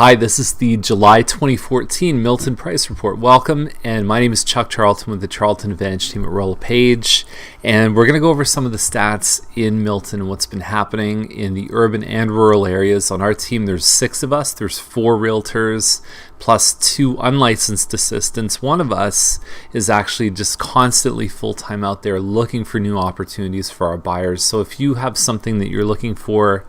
Hi, this is the July 2014 Milton Price Report. Welcome, and my name is Chuck Charlton with the Charlton Advantage team at Royal LePage, and we're going to go over some of the stats in Milton and what's been happening in the urban and rural areas. On our team, there's 6 of us. There's 4 realtors plus 2 unlicensed assistants. One of us is actually just constantly full-time out there looking for new opportunities for our buyers. So if you have something that you're looking for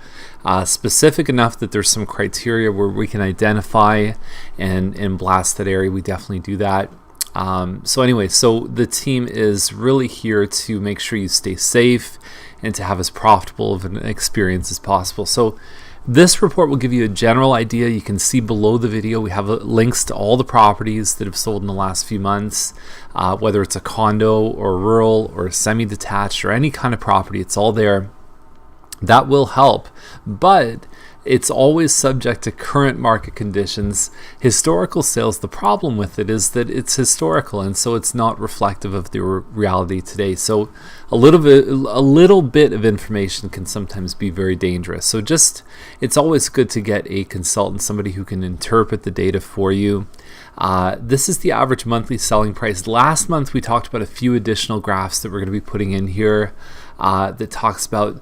specific enough that there's some criteria where we can identify and blast that area, we definitely do that. So the team is really here to make sure you stay safe and to have as profitable of an experience as possible. So this report will give you a general idea. You can see below the video we have links to all the properties that have sold in the last few months, whether it's a condo or rural or semi-detached or any kind of property. It's all there. That will help, but it's always subject to current market conditions. Historical sales, the problem with it is that it's historical, and so it's not reflective of the reality today. So a little bit of information can sometimes be very dangerous. So it's always good to get a consultant, somebody who can interpret the data for you. This is the average monthly selling price. Last month we talked about a few additional graphs that we're going to be putting in here. That talks about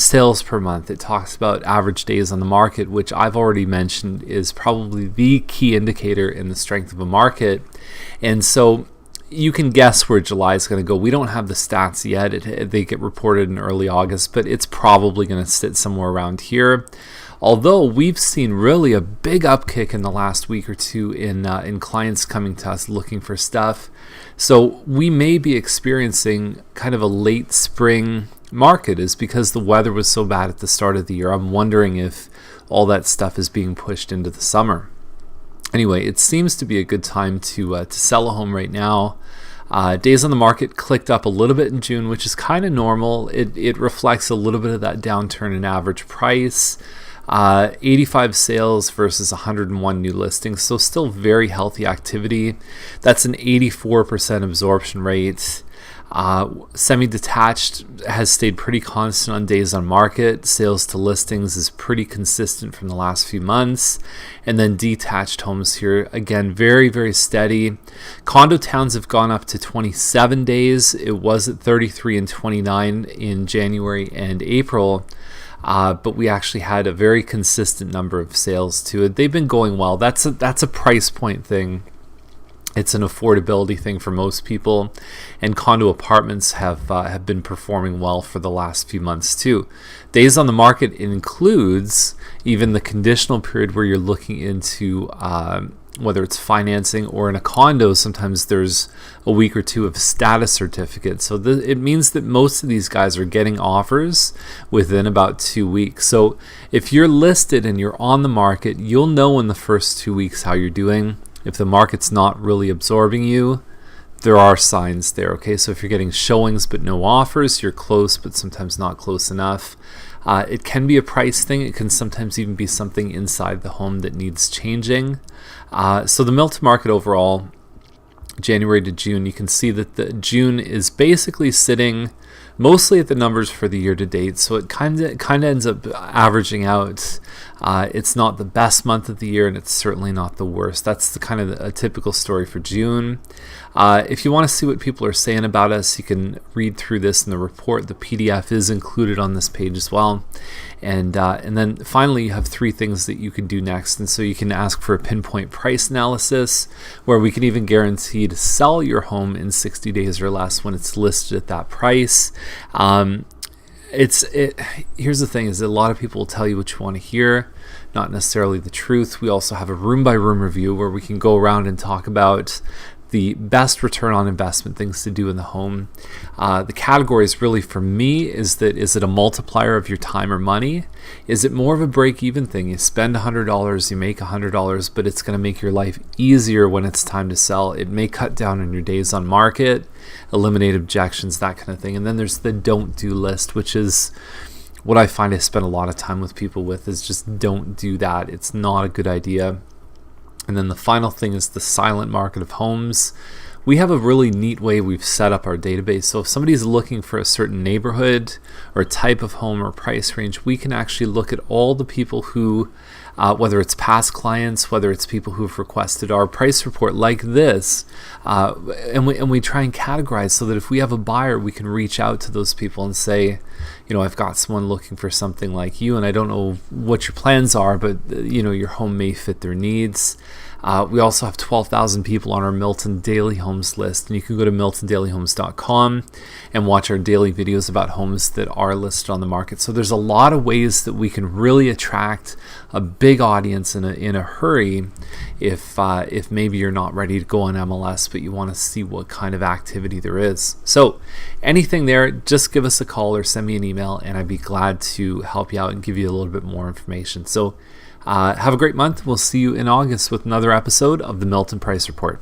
sales per month. It talks about average days on the market, which I've already mentioned is probably the key indicator in the strength of a market. And so you can guess where July is going to go. We don't have the stats yet. They get reported in early August, but it's probably going to sit somewhere around here. Although we've seen really a big upkick in the last week or two in clients coming to us looking for stuff. So we may be experiencing kind of a late spring market is because the weather was so bad at the start of the year. I'm wondering if all that stuff is being pushed into the summer. Anyway, it seems to be a good time to sell a home right now. Days on the market clicked up a little bit in June, which is kind of normal. It reflects a little bit of that downturn in average price. 85 sales versus 101 new listings, so still very healthy activity. That's an 84% absorption rate. Semi-detached has stayed pretty constant on days on market. Sales to listings is pretty consistent from the last few months. And then detached homes here, again, very, very steady. Condo towns have gone up to 27 days. It was at 33 and 29 in January and April. But we actually had a very consistent number of sales to it. They've been going well. That's a price point thing. It's an affordability thing for most people, and condo apartments have been performing well for the last few months too. Days on the market includes even the conditional period where you're looking into whether it's financing or in a condo. Sometimes there's a week or two of status certificate. So it means that most of these guys are getting offers within about 2 weeks. So if you're listed and you're on the market, you'll know in the first 2 weeks how you're doing. If the market's not really absorbing you, there are signs there, okay? So if you're getting showings but no offers, you're close but sometimes not close enough. It can be a price thing. It can sometimes even be something inside the home that needs changing. So the Milton market overall, January to June, you can see that the June is basically sitting mostly at the numbers for the year to date. So it kind of ends up averaging out. It's not the best month of the year, and it's certainly not the worst. That's the kind of a typical story for June. If you want to see what people are saying about us, you can read through this in the report. The PDF is included on this page as well. And then finally, you have 3 things that you can do next. And so you can ask for a pinpoint price analysis, where we can even guarantee to sell your home in 60 days or less when it's listed at that price. Here's the thing, is that a lot of people will tell you what you want to hear, not necessarily the truth. We also have a room by room review where we can go around and talk about the best return on investment things to do in the home. The categories really for me is it a multiplier of your time or money? Is it more of a break-even thing? You spend $100, you make $100, but it's going to make your life easier when it's time to sell. It may cut down on your days on market, eliminate objections, that kind of thing. And then there's the don't do list, which is what I find I spend a lot of time with people with, is just don't do that. It's not a good idea. And then the final thing is the silent market of homes, we have a really neat way we've set up our database. So if somebody's looking for a certain neighborhood or type of home or price range, we can actually look at all the people who, whether it's past clients, whether it's people who've requested our price report like this, and we try and categorize so that if we have a buyer, we can reach out to those people and say, I've got someone looking for something like you, and I don't know what your plans are, but your home may fit their needs. We also have 12,000 people on our Milton Daily Homes list, and you can go to miltondailyhomes.com and watch our daily videos about homes that are listed on the market. So there's a lot of ways that we can really attract a big audience in a hurry if maybe you're not ready to go on MLS, but you want to see what kind of activity there is. So anything there, just give us a call or send me an email, and I'd be glad to help you out and give you a little bit more information. So have a great month. We'll see you in August with another episode of the Milton Price Report.